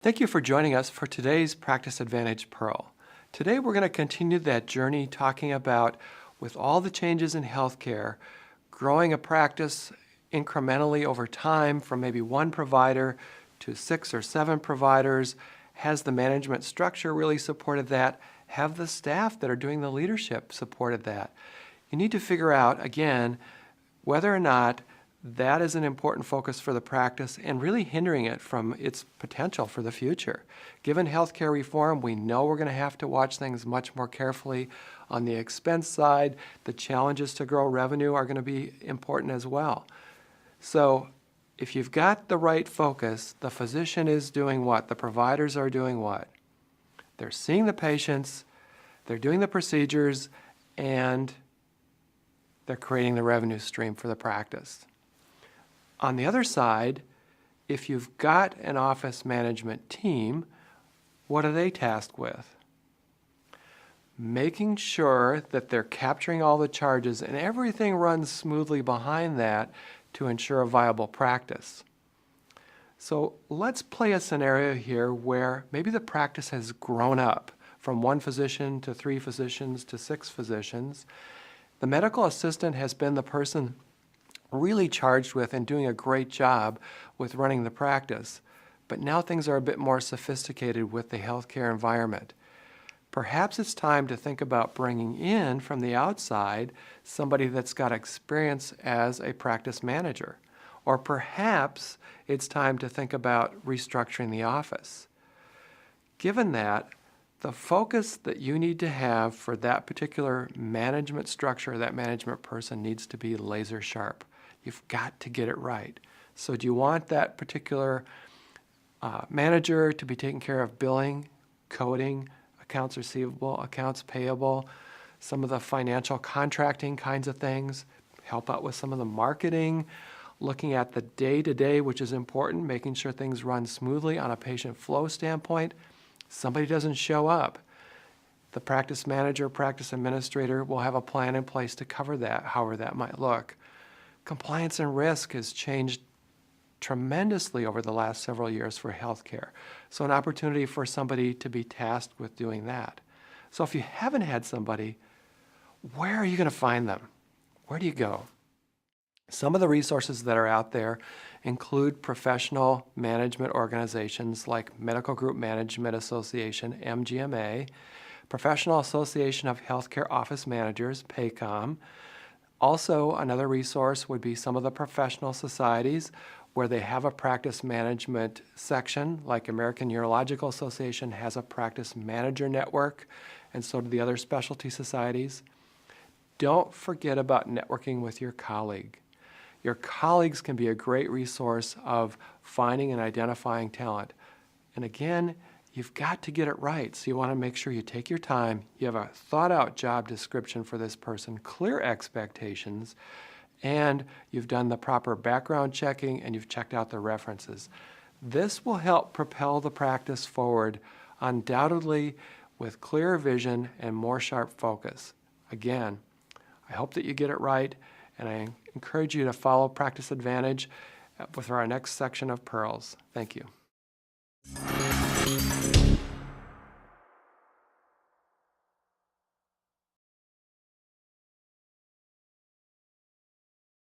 Thank you for joining us for today's Practice Advantage Pearl. Today we're going to continue that journey talking about, with all the changes in healthcare, growing a practice incrementally over time from maybe one provider to 6 or 7 providers. Has the management structure really supported that? Have the staff that are doing the leadership supported that? You need to figure out, again, whether or not that is an important focus for the practice and really hindering it from its potential for the future. Given healthcare reform, we know we're going to have to watch things much more carefully. On the expense side, the challenges to grow revenue are going to be important as well. So if you've got the right focus, the physician is doing what? The providers are doing what? They're seeing the patients, they're doing the procedures, and they're creating the revenue stream for the practice. On the other side, if you've got an office management team, what are they tasked with? Making sure that they're capturing all the charges and everything runs smoothly behind that to ensure a viable practice. So let's play a scenario here where maybe the practice has grown up from 1 physician to 3 physicians to 6 physicians. The medical assistant has been the person really charged with and doing a great job with running the practice. But now things are a bit more sophisticated with the healthcare environment. Perhaps it's time to think about bringing in from the outside somebody that's got experience as a practice manager. Or perhaps it's time to think about restructuring the office. Given that, the focus that you need to have for that particular management structure, that management person, needs to be laser sharp. You've got to get it right. So do you want that particular manager to be taking care of billing, coding, accounts receivable, accounts payable, some of the financial contracting kinds of things, help out with some of the marketing, looking at the day-to-day, which is important, making sure things run smoothly on a patient flow standpoint? Somebody doesn't show up, the practice manager, practice administrator will have a plan in place to cover that, however that might look. Compliance and risk has changed tremendously over the last several years for healthcare. So an opportunity for somebody to be tasked with doing that. So if you haven't had somebody, where are you going to find them? Where do you go? Some of the resources that are out there include professional management organizations like Medical Group Management Association, MGMA, Professional Association of Healthcare Office Managers, PACOM. Also, another resource would be some of the professional societies where they have a practice management section, like American Urological Association has a practice manager network, and so do the other specialty societies. Don't forget about networking with your colleague. Your colleagues can be a great resource of finding and identifying talent. And again, you've got to get it right. So you want to make sure you take your time, you have a thought-out job description for this person, clear expectations, and you've done the proper background checking and you've checked out the references. This will help propel the practice forward, undoubtedly with clearer vision and more sharp focus. Again, I hope that you get it right, and I encourage you to follow Practice Advantage with our next section of Pearls. Thank you.